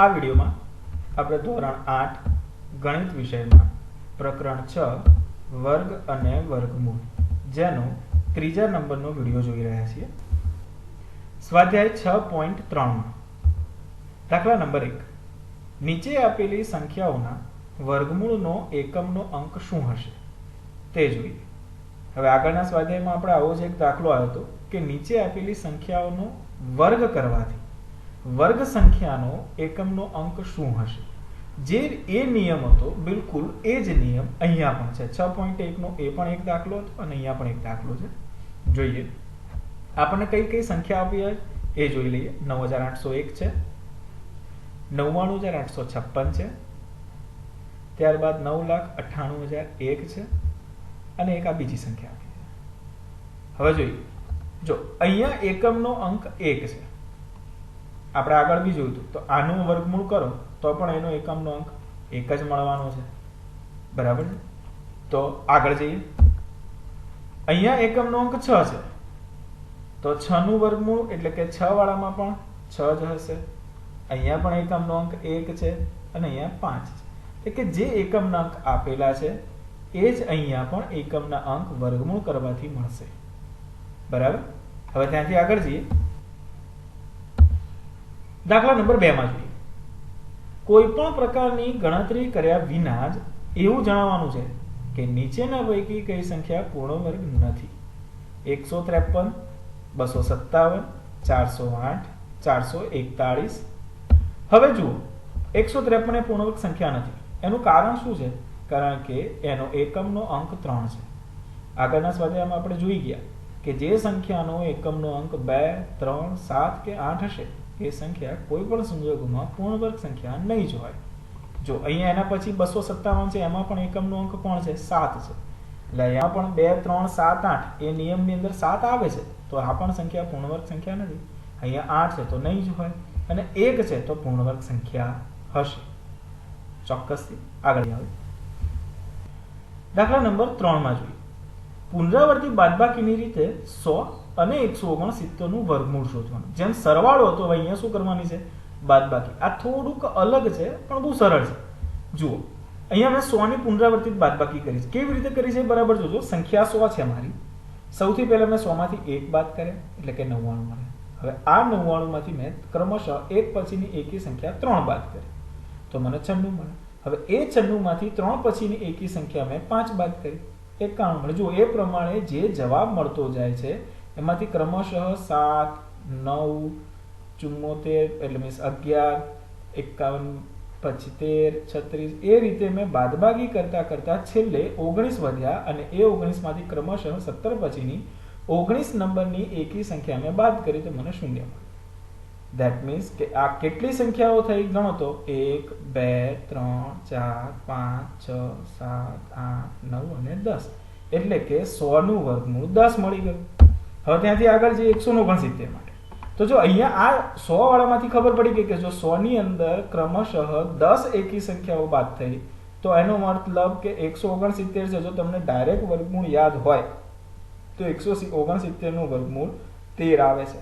આ વિડીયોમાં આપણે ધોરણ 8 ગણિત વિષયમાં પ્રકરણ 6 વર્ગ અને વર્ગમૂળ જેનો ત્રીજા નંબરનો વિડીયો જોઈ રહ્યા છીએ. સ્વાધ્યાય 6.3 માં દાખલા નંબર 1. નીચે આપેલી સંખ્યાઓના વર્ગમૂળનો એકમનો અંક શું હશે તે જોઈએ. હવે આગળના સ્વાધ્યાયમાં આપણે આવો જ એક દાખલો આવ્યો હતો કે નીચે આપેલી સંખ્યાઓનો વર્ગ કરવાથી વર્ગ સંખ્યાનો એકમનો અંક શું હશે. જે એ નિયમ હતો બિલકુલ એ જ નિયમ અહીંયા પણ છે. 6.1 નો એ પણ એક દાખલો હતો અને અહીંયા પણ એક દાખલો છે. જોઈએ આપણને કઈ કઈ સંખ્યા આપી હોય એ જોઈ લઈએ. 9801 છે, 99856 છે, ત્યારબાદ 9,98,001 છે અને એક આ બીજી સંખ્યા આપી છે. હવે જોઈએ, જો અહીંયા એકમનો અંક 1 છે. આપણે આગળ બી જોયું હતું તો આનું વર્ગમૂળ કરો તો પણ એનો એકમનો અંક 1 જ મળવાનો છે. બરાબર છે. તો આગળ જઈએ. અહીંયા એકમનો અંક 6 છે તો 6 નું વર્ગમૂળ એટલે કે 6 વાળામાં પણ 6 જ હશે. અહીંયા પણ એકમનો અંક 1 છે અને અહીંયા 5 છે. એટલે કે જે એકમના અંક આપેલા છે એ જ અહીંયા પણ એકમના અંક વર્ગમૂળ કરવાથી મળશે. બરાબર. હવે ત્યાંથી આગળ જઈએ. દાખલા નંબર 2 માં જોઈએ. કોઈ પણ પ્રકારની ગણતરી કર્યા વિના જ એવું જણાવવાનું છે કે નીચેના પૈકી કઈ સંખ્યા પૂર્ણ વર્ગ નથી. 153, 257, 408, 441. હવે જુઓ, 153 એ પૂર્ણ વર્ગ સંખ્યા નથી. એનું કારણ શું છે? કારણ કે એનો એકમનો અંક 3 છે. આગળના સ્વાધ્યાયમાં આપણે જોઈ ગયા કે જે સંખ્યાનો એકમનો અંક 2, 3, 7 કે 8 હશે એ સંખ્યા કોઈ પણ સંજોગોમાં પૂર્ણ વર્ગ સંખ્યા નહીં જ હોય. જો અહીંયા એના પછી 257 છે, એમાં પણ એકમનો અંક કોણ છે? 7 છે. એટલે અહીંયા પણ 2, 3, 7, 8 એ નિયમની અંદર 7 આવે છે તો આ પણ સંખ્યા પૂર્ણ વર્ગ સંખ્યા નથી. અહીંયા 8 છે તો નહીં જ હોય અને 1 છે તો પૂર્ણ વર્ગ સંખ્યા હશે ચોક્કસથી. આગળ આવે દાખલા નંબર 3 માં જોઈએ. પુનરાવર્તિત બાદબાકીની રીતે 100 અને 169 નું વર્ગમૂળ શોધવાનું. જેમ સરવાળો હતો અહીંયા શું કરવાની છે? બાદબાકી. આ થોડુંક અલગ છે પણ બહુ સરળ છે. જુઓ, અહીંયા મેં 100 ની પુનરાવર્તિત બાદબાકી કરી છે. કેવી રીતે કરી છે બરાબર જોજો. સંખ્યા 100 છે મારી. સૌથી પહેલા મેં 100 માંથી 1 બાદ કર્યા એટલે કે 99 મળે. હવે આ 99 માંથી મેં ક્રમશઃ એક પછીની એકી સંખ્યા 3 બાદ કરી તો મને 96 મળે. હવે એ 96 માંથી 3 પછીની એકી સંખ્યા મેં 5 બાદ કરી 91 મળે. જુઓ, એ પ્રમાણે જે જવાબ મળતો જાય છે એમાંથી ક્રમશઃ 7, 9, 74 એટલે મીન્સ 11, 51, પછી 13, 36 એ રીતે મેં બાદબાકી કરતા કરતા છેલ્લે 19 વધ્યા અને એ 19 માંથી ક્રમશઃ 17 પછીની 19 નંબરની એકી સંખ્યા મેં બાદ કરી તો મને 0 મળે. ધેટ મીન્સ કે આ કેટલી સંખ્યાઓ થઈ ગણો તો 1, 2, 3, 4, 5, 6, 7, 8, 9 અને 10. એટલે કે 100 નું વર્ગમૂળ 10 મળી ગયું. હવે ત્યાંથી આગળ જઈએ 169 માટે. તો જો અહીંયા આ 100 વાળામાંથી ખબર પડી ગઈ કે જો 100 ની અંદર ક્રમશઃ 10 એકી સંખ્યાઓ બાદ થઈ તો એનો મતલબ કે 169 છે. જો તમને ડાયરેક્ટ વર્ગમૂળ યાદ હોય તો 169 નું વર્ગમૂળ 13 આવે છે.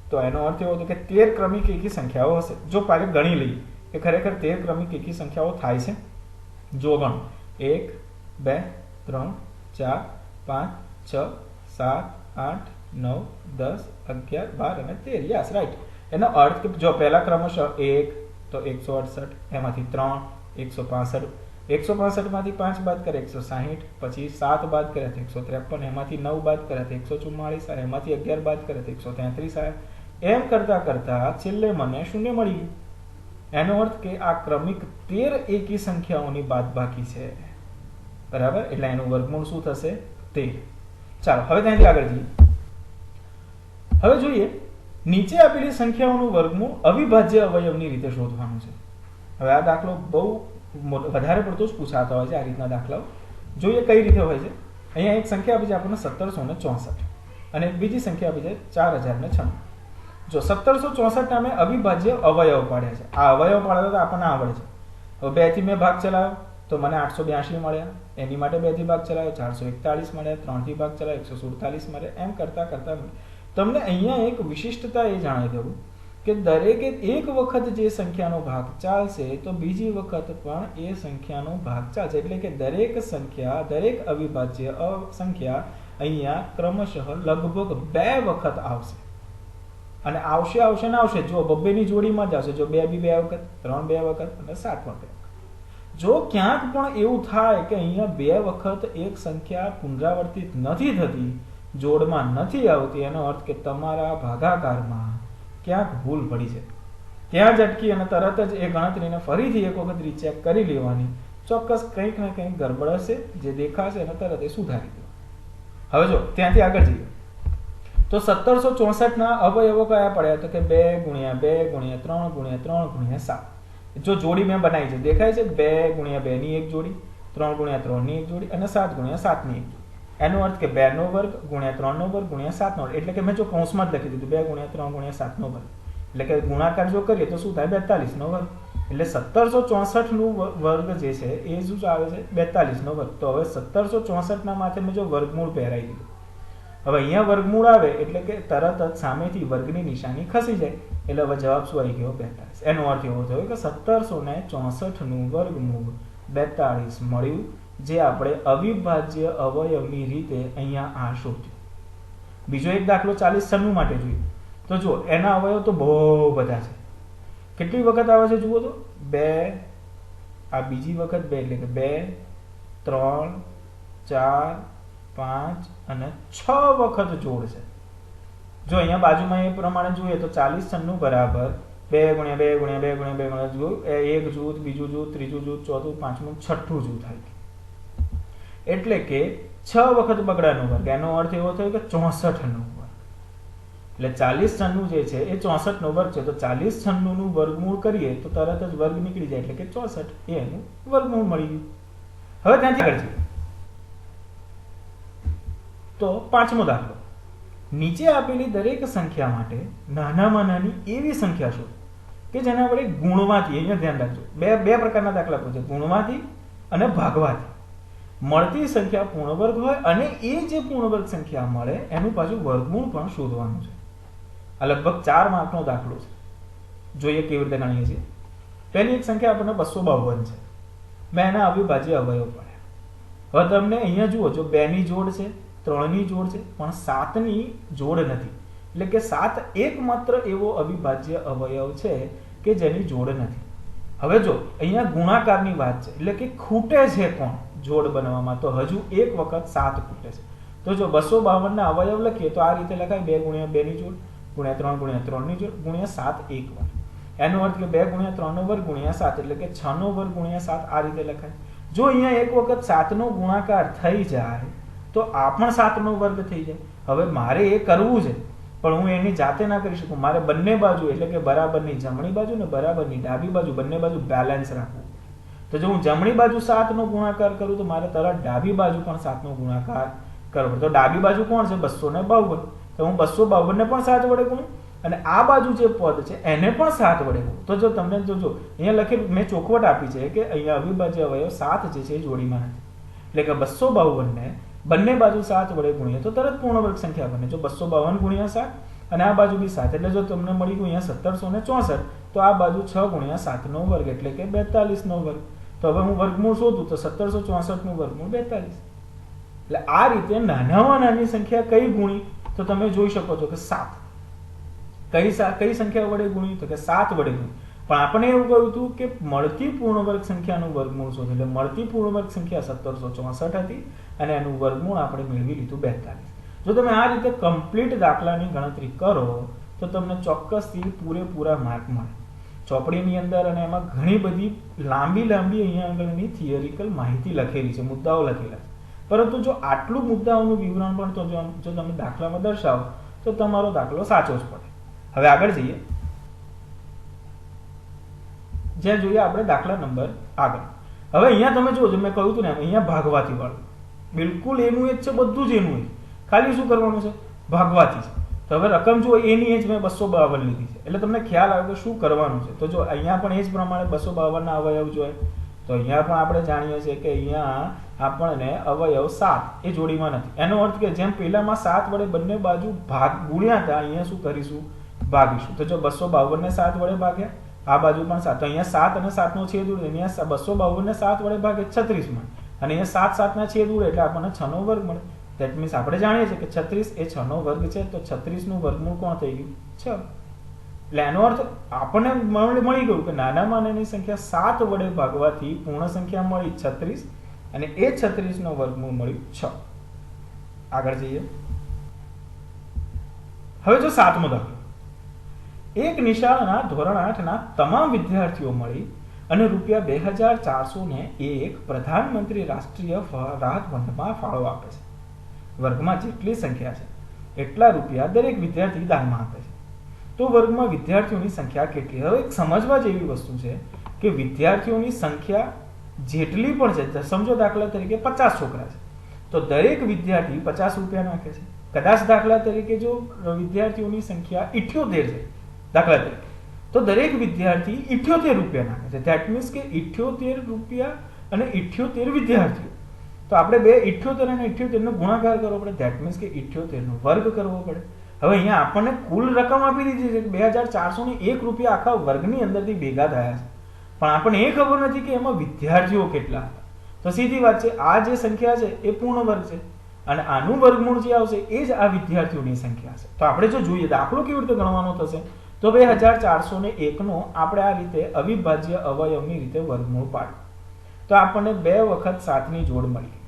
તો એનો અર્થ એવો હતો કે 13 ક્રમિક એકી સંખ્યાઓ હશે. જો પાછળ ગણી લઈએ કે ખરેખર 13 ક્રમિક એકી સંખ્યાઓ થાય છે. જો ગણો 1, 2, 3, 4, 5, 6, 7, 8, 9, 10, 11, 12 અને 13. Yes, right. એનો અર્થ કે જો પહેલા ક્રમશઃ 1 તો 168, એમાંથી 3 165, 165 માંથી 5 બાદ કરે 160, પછી 7 બાદ કરે તો 153, એમાંથી 9 બાદ કરે તો 144, એમાંથી 11 બાદ કરે તો 133 આવે. એમ કરતા કરતા છેલ્લે મને 0 મળી ગયું. એનો અર્થ કે આ ક્રમિક 13 એકી સંખ્યાઓની બાદબાકી છે. બરાબર. એટલે એનું વર્ગમૂળ શું થશે? 13. ચાલો હવે ત્યાંથી આગળ જઈએ. હવે જોઈએ નીચે આપેલી સંખ્યાઓનું વર્ગમૂળ અવિભાજ્ય અવયવની રીતે શોધવાનું છે. હવે આ દાખલો બહુ વધારે પડતો જ પૂછાતા હોય છે. આ રીતના દાખલાઓ જોઈએ કઈ રીતે હોય છે. અહીંયા એક સંખ્યા આપી છે આપણને 1764 અને એક બીજી સંખ્યા આપી છે 4096. જો 1764 નામે અવિભાજ્ય અવયવ પાડ્યા છે. આ અવયવ પાડ્યા તો આપણને આવડે છે. હવે 2 થી મેં ભાગ ચલાવ્યો તો મને 882 મળ્યા. એની માટે 2 થી ભાગ ચલાવ્યો 441 મળ્યા. 3 થી ભાગ ચલાવ્યો 147 મળ્યા. એમ કરતા કરતા તમને અહીંયા એક વિશિષ્ટતા એ જણાવી દઉં કે દરેકે એક વખત જે સંખ્યાનો ભાગ ચાલશે તો બીજી વખત પણ એ સંખ્યાનો ભાગ ચાલશે, એટલે કે દરેક સંખ્યા, દરેક અવિભાજ્ય સંખ્યા અહીંયા ક્રમશઃ લગભગ 2 વખત આવશે. અને આવશે ને આવશે. જો બબ્બેની જોડીમાં જ આવશે. જો 2 બી 2 વખત, 3 2 વખત અને 7 પણ 2 વખત. જો ક્યાંક પણ એવું થાય કે અહીંયા 2 વખત એક સંખ્યા પુનરાવર્તિત નથી થતી, જોડમાં નથી આવતી, એનો અર્થ કે તમારા ભાગાકારમાં ક્યાંક ભૂલ પડી છે. ત્યાં જ અટકી અને તરત જ એ ગણતરીને ફરીથી એક વખત રીચેક કરી લેવાની. ચોક્કસ કંઈક ને કંઈક ગડબડ હશે, જે દેખાશે એને તરત એ સુધારી દેવા. હવે જો ત્યાંથી આગળ જઈએ તો 1764 ના અવયવો કયા પડ્યા? તો કે 2 ગુણ્યા 2 ગુણ્યા 3 ગુણ્યા 3 ગુણ્યા 7. જો જોડી મેં બનાવી છે, દેખાય છે? 2 ગુણ્યા 2 ની એક જોડી, 3 ગુણ્યા 3 ની એક જોડી અને 7 ગુણ્યા 7 ની એક જોડી. એનો અર્થ કે 2 નો વર્ગ ગુણ્યા 3 નો વર્ગ ગુણ્યા 7 નો વર્ગ. એટલે કે મેં જો કૌંસમાં જ લખી દીધું 2 ગુણ્યા 3 ગુણ્યા 7 નો વર્ગ. એટલે કે ગુણાકાર જો કરીએ તો શું થાય? 42 નો વર્ગ. એટલે 1764 નું વર્ગ જે છે એ શું આવે છે? 42 નો વર્ગ. તો હવે 1764 ના માથે મેં જો વર્ગમૂળ પહેરાવી દીધું. હવે અહીંયા વર્ગમૂળ આવે એટલે કે તરત જ સામેથી વર્ગની નિશાની ખસી જાય. એટલે હવે જવાબ શું આવી ગયો? 42. એનો અર્થ એવો થયો કે 1764 નું વર્ગમૂળ 42 મળ્યું, જે આપણે અવિભાજ્ય અવયવની રીતે અહીંયા આ શોધ્યું. બીજો એક દાખલો 4096 માટે જોઈએ. તો જો એના અવયવ તો બહુ બધા છે. કેટલી વખત આવે છે જુઓ તો? 2, આ બીજી વખત 2 એટલે કે 2, 3, 4, 5 અને 6 વખત જોડ છે. જો અહીંયા બાજુમાં એ પ્રમાણે જોઈએ તો 4096 બરાબર 2 ગુણ્યા 2 ગુણ્યા 2 ગુણ્યા 2 ગુણ્યા જુઓ, એક જૂથ, બીજું જૂથ, ત્રીજું જૂથ, ચોથું, પાંચમું, છઠ્ઠું જૂથ થાય. એટલે કે 6 વખત બગડાનો વર્ગ. એનો અર્થ એવો થયો કે 64 નો વર્ગ. એટલે 4096 જે છે એ 64 નો વર્ગ છે. તો 4096 નું વર્ગમૂળ કરીએ તો તરત જ વર્ગ નીકળી જાય, એટલે કે 64 એ એનું વર્ગમૂળ મળી ગયું. હવે ત્યાંથી આગળ જઈએ તો પાંચમો દાખલો. નીચે આપેલી દરેક સંખ્યા માટે નાનામાં નાની એવી સંખ્યા શોધો કે જેના વડે ગુણવાથી, અહીંયા ધ્યાન રાખજો, બે પ્રકારના દાખલા પૂછે, ગુણવાથી અને ભાગવાથી મળતી સંખ્યા પૂર્ણ વર્ગ હોય અને એ જે પૂર્ણ વર્ગ સંખ્યા મળે એનું પાછું વર્ગમૂળ પણ શોધવાનું છે. આ લગભગ 4 માર્કનો દાખલો છે. જોઈએ કેવી રીતે ગણીએ છીએ. પહેલી એક સંખ્યા આપણને 252 છે. મેં એના અવિભાજ્ય અવયવ પડ્યા. હવે તમને અહીંયા જુઓ, જો 2 ની જોડ છે, 3 ની જોડ છે, પણ 7 ની જોડ નથી. એટલે કે 7 એકમાત્ર એવો અવિભાજ્ય અવયવ છે કે જેની જોડ નથી. હવે જો અહીંયા ગુણાકારની વાત છે, એટલે કે ખૂટે છે કોણ જોડ બનાવવામાં? તો હજુ એક વખત 7 ખૂટે છે. તો જો 252 ના અવયવ લખીએ તો આ રીતે લખાય: 2 ગુણ્યા 2 ની જોડ ગુણ્યા 3 ગુણ્યા 3 ની જોડ ગુણ્યા 7 એક વાર. એનો અર્થ કે 2 ગુણ્યા 3 નો વર્ગ ગુણ્યા 7 એટલે કે 6 નો વર્ગ ગુણ્યા 7 આ રીતે લખાય. જો અહીંયા એક વખત 7 નો ગુણાકાર થઈ જાય તો આ પણ 7 નો વર્ગ થઈ જાય. હવે મારે એ કરવું છે પણ હું એની જાતે ના કરી શકું. મારે બંને બાજુ એટલે કે બરાબરની જમણી બાજુ ને બરાબરની ડાબી બાજુ બંને બાજુ બેલેન્સ રાખવું. તો જો હું જમણી બાજુ 7 નો ગુણાકાર કરું તો મારે તરત ડાબી બાજુ પણ 7 નો ગુણાકાર કરવો. તો ડાબી બાજુ કોણ છે? 252. તો હું 252 ને પણ 7 વડે ગુણું અને આ બાજુ જે પદ છે એને પણ 7 વડે ગુણું. તો જો તમને જો અહીંયા લખેલું મેં ચોખવટ આપી છે કે અહીંયા અવિભાજ્ય અવયવ 7 જે છે એ જોડીમાં નથી. એટલે કે 252 ને બંને બાજુ 7 વડે ગુણીએ તો તરત પૂર્ણ વર્ગ સંખ્યા બને. જો 252 ગુણ્યા 7 અને આ બાજુ બી 7 એટલે જો તમને મળી ગયું અહીંયા 1764 તો આ બાજુ 6 ગુણ્યા 7 નો વર્ગ એટલે કે 42 નો વર્ગ. તો હવે હું વર્ગમૂળ શોધું તો 1764 નું વર્ગમૂળ 42. એટલે આ રીતે નાનામાં નાની સંખ્યા કઈ ગુણી? તો તમે જોઈ શકો છો કે 7. કઈ સંખ્યા વડે ગુણી? તો કે 7 વડે ગુણી. પણ આપણે એવું કહ્યું હતું કે મળતી પૂર્ણ વર્ગ સંખ્યાનું વર્ગમૂળ શોધો. એટલે મળતી પૂર્ણ વર્ગ સંખ્યા 1764 હતી અને એનું વર્ગમૂળ આપણે મેળવી લીધું 42. જો તમે આ રીતે કમ્પ્લીટ દાખલાની ગણતરી કરો તો તમને ચોક્કસથી પૂરેપૂરા માર્ક મળે. ચોપડીની અંદર અને એમાં ઘણી બધી લાંબી અહીંયા આગળની થિયરિકલ માહિતી લખેલી છે, મુદ્દાઓ લખેલા છે. પરંતુ જો આટલું મુદ્દાઓનું વિવરણ પણ તો જો તમે દાખલામાં દર્શાવો તો તમારો દાખલો સાચો જ પડે. હવે આગળ જઈએ. જ્યાં જોઈએ આપણે દાખલા નંબર આગળ. હવે અહીંયા તમે જુઓ, મેં કહ્યું હતું ને અહીંયા ભાગવાથી વાળું બિલકુલ એનું જ છે, બધું જ એનું જ, ખાલી શું કરવાનું છે? ભાગવાથી છે. તો હવે રકમ જુઓ, એની જ મેં 252 લીધી છે. એટલે તમને ખ્યાલ આવે કે શું કરવાનું છે. તો જો અહીંયા પણ એ જ પ્રમાણે 252 ના અવયવ જોઈએ. તો અહીંયા પણ આપણે જાણીએ છીએ કે અહીંયા આપણને અવયવ 7 એ જોડીમાં નથી. એનો અર્થ કે જેમ પહેલામાં 7 વડે બંને બાજુ ભાગ ગુણ્યા હતા, અહીંયા શું કરીશું? ભાગીશું. તો જો 252 ને 7 વડે ભાગ્યા, આ બાજુ પણ 7, તો અહીંયા 7 અને 7 નો છેદ ઉડે, અહીંયા 252 ને 7 વડે ભાગે 36 મળે, અને અહીંયા 7 7 ના છેદ ઉડે એટલે આપણને 6 નો વર્ગ મળે. ધેટ મીન્સ આપણે જાણીએ છીએ કે 36 એ 6 નો વર્ગ છે, તો 36 નું વર્ગમૂળ કોણ થઈ ગયું? 6. એટલે એનો અર્થ આપણને મળી ગયું કે નાનામાં નાની સંખ્યા 7 વડે ભાગવાથી પૂર્ણ સંખ્યા મળી 36, અને એ 36 નો વર્ગમૂળ મળ્યું 6. આગળ જઈએ. હવે જો 7મો દાખલો. એક નિશાળના ધોરણ 8 ના તમામ વિદ્યાર્થીઓ મળી અને ₹2401 પ્રધાનમંત્રી રાષ્ટ્રીય રાહત ફંડમાં ફાળો આપે છે. વર્ગમાં જેટલી સંખ્યા છે એટલા રૂપિયા દરેક વિદ્યાર્થી દાનમાં આપે છે. તો વર્ગમાં વિદ્યાર્થીઓની સંખ્યા કેટલી? હવે એક સમજવા જેવી વસ્તુ છે કે વિદ્યાર્થીઓની સંખ્યા જેટલી પણ છે, સમજો દાખલા તરીકે 50 છોકરા છે, તો દરેક વિદ્યાર્થી 50 રૂપિયા નાખે છે. કદાચ દાખલા તરીકે જો વિદ્યાર્થીઓની સંખ્યા 78 છે દાખલા તરીકે, તો દરેક વિદ્યાર્થી 78 રૂપિયા નાખે છે. ધેટ મીન્સ કે 78 રૂપિયા અને 78 વિદ્યાર્થીઓ. તો આપણે બે 78 અને 78 નો ગુણાકાર કરવો પડે. ધેટ મીન્સ કે 78 નો વર્ગ કરવો પડે. હવે અહીંયા આપણને કુલ રકમ આપી દીધી છે કે 2401 રૂપિયા આખા વર્ગની અંદરથી ભેગા થયા છે, પણ આપણને એ ખબર નથી કે એમાં વિદ્યાર્થીઓ કેટલા હતા. તો સીધી વાત છે, આ જે સંખ્યા છે એ પૂર્ણ વર્ગ છે, અને આનું વર્ગમૂળ જે આવશે એ જ આ વિદ્યાર્થીઓની સંખ્યા છે. તો આપણે જો જોઈએ દાખલો કેવી રીતે ગણવાનો થશે, તો 2401 નો આપણે આ રીતે અવિભાજ્ય અવયવની રીતે વર્ગમૂળ પાડ્યું, તો આપણને 2 વખત 7 ની જોડ મળી,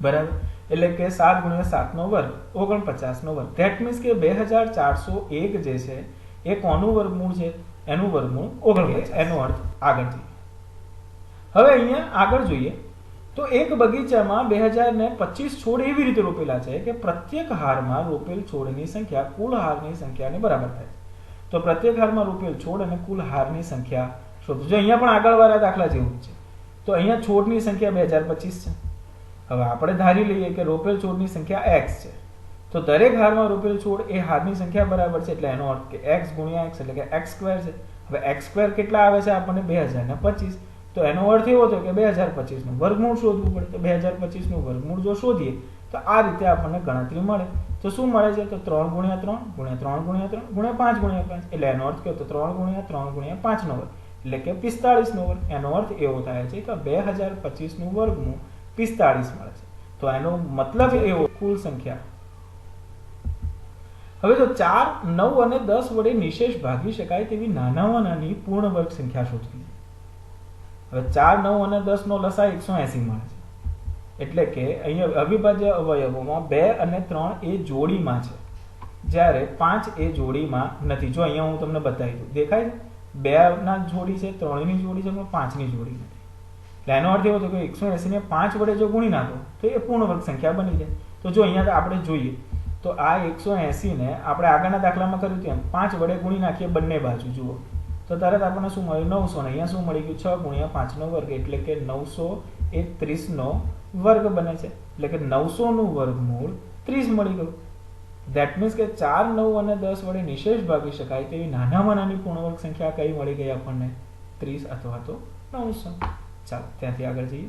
બરાબર. એટલે કે 7 × 7 નો વર્ગ 49 નો વર્ગ. ધેટ મીન્સ કે 2401 જે છે એ કોનું વર્ગમૂળ છે? એનું વર્ગમૂળ 49. એનો અર્થ આગળ જઈએ. હવે અહીંયા આગળ જોઈએ તો એક બગીચામાં 2025 છોડ એવી રીતે રોપેલા છે કે પ્રત્યેક હારમાં રોપેલ છોડની સંખ્યા કુલ હારની સંખ્યાને બરાબર થાય. તો પ્રત્યેક હારમાં રોપેલ છોડ અને કુલ હારની સંખ્યા શોધો. જો અહીંયા પણ આગળવાળા દાખલા જેવું છે, તો અહીંયા છોડની સંખ્યા 2025 છે. હવે આપણે ધારી લઈએ કે રોપેલ છોડની સંખ્યા x છે, તો દરેક હારમાં રોપેલ છોડ એ હારની સંખ્યા બરાબર છે, એટલે એનો અર્થ કે x × x એટલે કે x² છે. હવે x² કેટલા આવે છે? આપણને 2025. તો એનો અર્થ એવો થયો કે 2025 નું વર્ગમૂળ શોધવું પડે. તો 2025 નું વર્ગમૂળ જો શોધીએ તો આ રીતે આપણને ગણતરી મળે. તો શું મળે છે? તો 3 × 3 × 3 × 3 × 5 × 5, એટલે એનો અર્થ કયો? તો 3 × 3 × 5 નો વર્ગ, એટલે કે 45 નો વર્ગ. એનો અર્થ એવો થાય છે કે 2025 નું વર્ગમૂળ 45 મળે છે. તો એનો મતલબ એવો કુલ સંખ્યા. હવે જો 4, 9 અને 10 વડે નિશેષ ભાગી શકાય તેવી નાનામાં નાની પૂર્ણ વર્ગ સંખ્યા શોધવી. હવે 4, 9 અને 10 નો લસાઅ 180 મળે છે, એટલે કે અહીંયા અવિભાજ્ય અવયવોમાં 2 અને 3 એ જોડીમાં છે, જ્યારે 5 એ જોડીમાં નથી. જો અહીંયા હું તમને બતાવી દઉં, દેખાય છે? 2 ના જોડી છે, 3 ની જોડી છે, પણ 5 ની જોડી નથી. એનો અર્થ એવો થયો કે 180 ને 5 વડે જો ગુણી નાખો તો એ પૂર્ણ વર્ગ સંખ્યા બની જાય. તો જો અહીંયા આપણે જોઈએ તો આ 180 ને આપણે આગળના દાખલામાં કર્યું તેમ 5 વડે ગુણી નાખીએ બંને બાજુ, જુઓ તો તરત આપણને શું મળ્યું? 900. ને અહીંયા શું મળી ગયું? 6 × 5 નો વર્ગ, એટલે કે 900 એ 30 નો વર્ગ બને છે, એટલે કે 900 નું વર્ગમૂળ 30 મળી ગયું. ધેટ મીન્સ કે 4, 9 અને 10 વડે નિશેષ ભાગી શકાય તેવી નાનામાં નાની પૂર્ણ વર્ગ સંખ્યા કઈ મળી ગઈ આપણને? 30 અથવા તો 900. ચાલો ત્યાંથી આગળ જઈએ.